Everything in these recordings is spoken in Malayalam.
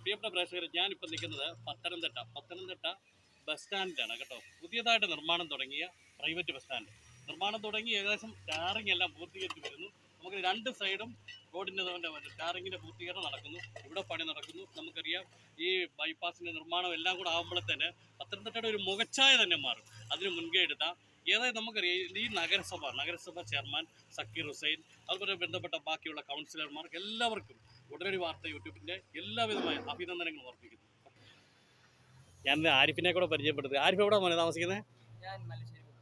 പ്രിയപ്പെട്ട പ്രേക്ഷകർ, ഞാനിപ്പോൾ നിൽക്കുന്നത് പത്തനംതിട്ട ബസ് സ്റ്റാൻഡിലാണ് കേട്ടോ. പുതിയതായിട്ട് നിർമ്മാണം തുടങ്ങിയ പ്രൈവറ്റ് ബസ് സ്റ്റാൻഡ്. നിർമ്മാണം തുടങ്ങി ഏകദേശം ടാറിങ് എല്ലാം പൂർത്തീകരിച്ച് വരുന്നു. നമുക്ക് രണ്ട് സൈഡും റോഡിൻ്റെ ടാറിങ്ങിൻ്റെ പൂർത്തീകരണം നടക്കുന്നു. ഇവിടെ പണി നടക്കുന്നു. നമുക്കറിയാം ഈ ബൈപ്പാസിൻ്റെ നിർമ്മാണം എല്ലാം കൂടെ ആകുമ്പോഴത്തേന് പത്തനംതിട്ടയുടെ ഒരു മുഖച്ഛായ തന്നെ മാറും. അതിന് മുൻകൈ എടുത്താൽ ഏതായാലും നമുക്കറിയാം ഈ നഗരസഭ ചെയർമാൻ സക്കീർ ഹുസൈൻ, അതുപോലെ ബന്ധപ്പെട്ട ബാക്കിയുള്ള കൗൺസിലർമാർക്ക് എല്ലാവർക്കും ഉടനടി വാർത്ത യൂട്യൂബിൻ്റെ എല്ലാവിധമായ അഭിനന്ദനങ്ങൾ അർപ്പിക്കുന്നു. ഞാൻ ആരിഫിനെ കൂടെ പരിചയപ്പെടുത്തുക. ആരിഫ് എവിടെ മോനെ താമസിക്കുന്നത്?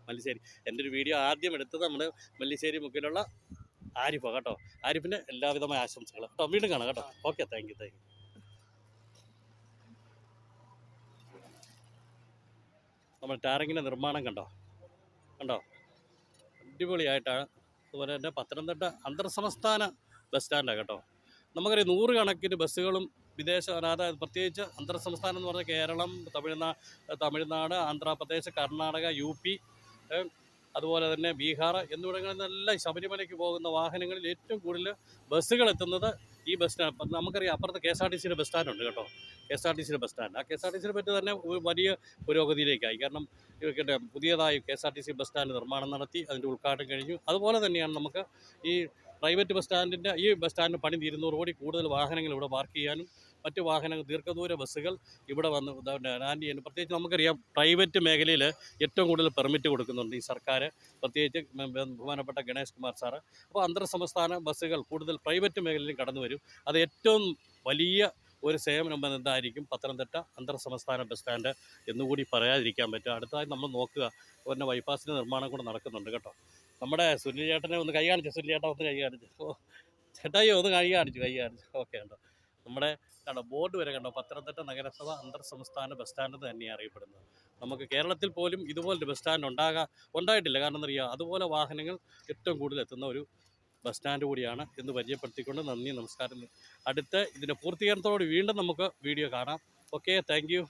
മല്ലിശ്ശേരി. എൻ്റെ ഒരു വീഡിയോ ആദ്യം എടുത്തത് നമ്മുടെ മല്ലിശ്ശേരി മുക്കിലുള്ള ആരിഫാണ് കേട്ടോ. ആരിഫിൻ്റെ എല്ലാവിധമായ ആശംസകൾ കേട്ടോ. വീണ്ടും കാണാം കേട്ടോ. Okay, thank you. നമ്മൾ ടാറിങ്ങിൻ്റെ നിർമ്മാണം കണ്ടോ അടിപൊളിയായിട്ടാണ്. അതുപോലെ തന്നെ പത്തനംതിട്ട അന്തർ സംസ്ഥാന ബസ് സ്റ്റാൻഡാണ് കേട്ടോ. നമുക്കറിയാം 100 കണക്കിന് ബസ്സുകളും അതായത് പ്രത്യേകിച്ച് അന്തർ സംസ്ഥാനം എന്ന് പറഞ്ഞാൽ കേരളം, തമിഴ്നാട്, ആന്ധ്രാപ്രദേശ്, കർണാടക, UP, അതുപോലെ തന്നെ ബീഹാർ എന്നിവിടങ്ങളിൽ നിന്നെല്ലാം ശബരിമലയ്ക്ക് പോകുന്ന വാഹനങ്ങളിൽ ഏറ്റവും കൂടുതൽ ബസ്സുകൾ എത്തുന്നത് ഈ ബസ് സ്റ്റാൻഡ്. നമുക്കറിയാം അപ്പുറത്ത് KSRTCയുടെ ബസ് സ്റ്റാൻഡുണ്ട് കേട്ടോ. KSRTCയുടെ ബസ് സ്റ്റാൻഡ്, ആ KSRTCയെ പറ്റി തന്നെ ഒരു വലിയ പുരോഗതിയിലേക്കായി. കാരണം ഇവരുടെ പുതിയതായി KSRTC ബസ് സ്റ്റാൻഡ് നിർമ്മാണം നടത്തി, അതിൻ്റെ ഉദ്ഘാടനം കഴിഞ്ഞു. അതുപോലെ തന്നെയാണ് നമുക്ക് ഈ പ്രൈവറ്റ് ബസ് സ്റ്റാൻഡിന് പണി തീരുന്നതോടുകൂടി കൂടുതൽ വാഹനങ്ങൾ ഇവിടെ പാർക്ക് ചെയ്യാനും മറ്റ് വാഹനങ്ങൾ ദീർഘദൂര ബസ്സുകൾ ഇവിടെ വന്ന് ലാൻഡ് ചെയ്യാനും. പ്രത്യേകിച്ച് നമുക്കറിയാം പ്രൈവറ്റ് മേഖലയിൽ ഏറ്റവും കൂടുതൽ പെർമിറ്റ് കൊടുക്കുന്നുണ്ട് ഈ സർക്കാർ, പ്രത്യേകിച്ച് ബഹുമാനപ്പെട്ട ഗണേഷ് കുമാർ സാറ്. അപ്പോൾ അന്തർ സംസ്ഥാന ബസ്സുകൾ കൂടുതൽ പ്രൈവറ്റ് മേഖലയിൽ കടന്നു വരും. അത് ഏറ്റവും വലിയ ഒരു സേവനം എന്തായിരിക്കും പത്തനംതിട്ട അന്തർ സംസ്ഥാന ബസ് സ്റ്റാൻഡ് എന്നുകൂടി പറയാതിരിക്കാൻ പറ്റും. അടുത്തതായി നമ്മൾ നോക്കുക, പിന്നെ ബൈപ്പാസിൻ്റെ നിർമ്മാണം കൂടെ നടക്കുന്നുണ്ട് കേട്ടോ. നമ്മുടെ സുനിൽ ചേട്ടനെ ഒന്ന് കൈ കാണിച്ചു. സുനിൽ ചേട്ടൻ ഒന്ന് കൈ കാണിച്ചു. ചേട്ടായി ഒന്ന് കൈ കാണിച്ചു. ഓക്കെ കണ്ടോ. നമ്മുടെ ബോർഡ് വരെ കണ്ടോ, പത്തനംതിട്ട നഗരസഭ അന്തർ സംസ്ഥാന ബസ് സ്റ്റാൻഡ് തന്നെയാണ് അറിയപ്പെടുന്നത്. നമുക്ക് കേരളത്തിൽ പോലും ഇതുപോലൊരു ബസ് സ്റ്റാൻഡ് ഉണ്ടായിട്ടില്ല. കാരണം എന്താ പറയുക, അതുപോലെ വാഹനങ്ങൾ ഏറ്റവും കൂടുതൽ എത്തുന്ന ഒരു ബസ് സ്റ്റാൻഡ് കൂടിയാണ് എന്ന് പരിചയപ്പെടുത്തിക്കൊണ്ട് നന്ദി, നമസ്കാരം. അടുത്ത ഇതിൻ്റെ പൂർത്തീകരണത്തോട് വീണ്ടും നമുക്ക് വീഡിയോ കാണാം. Okay, thank you.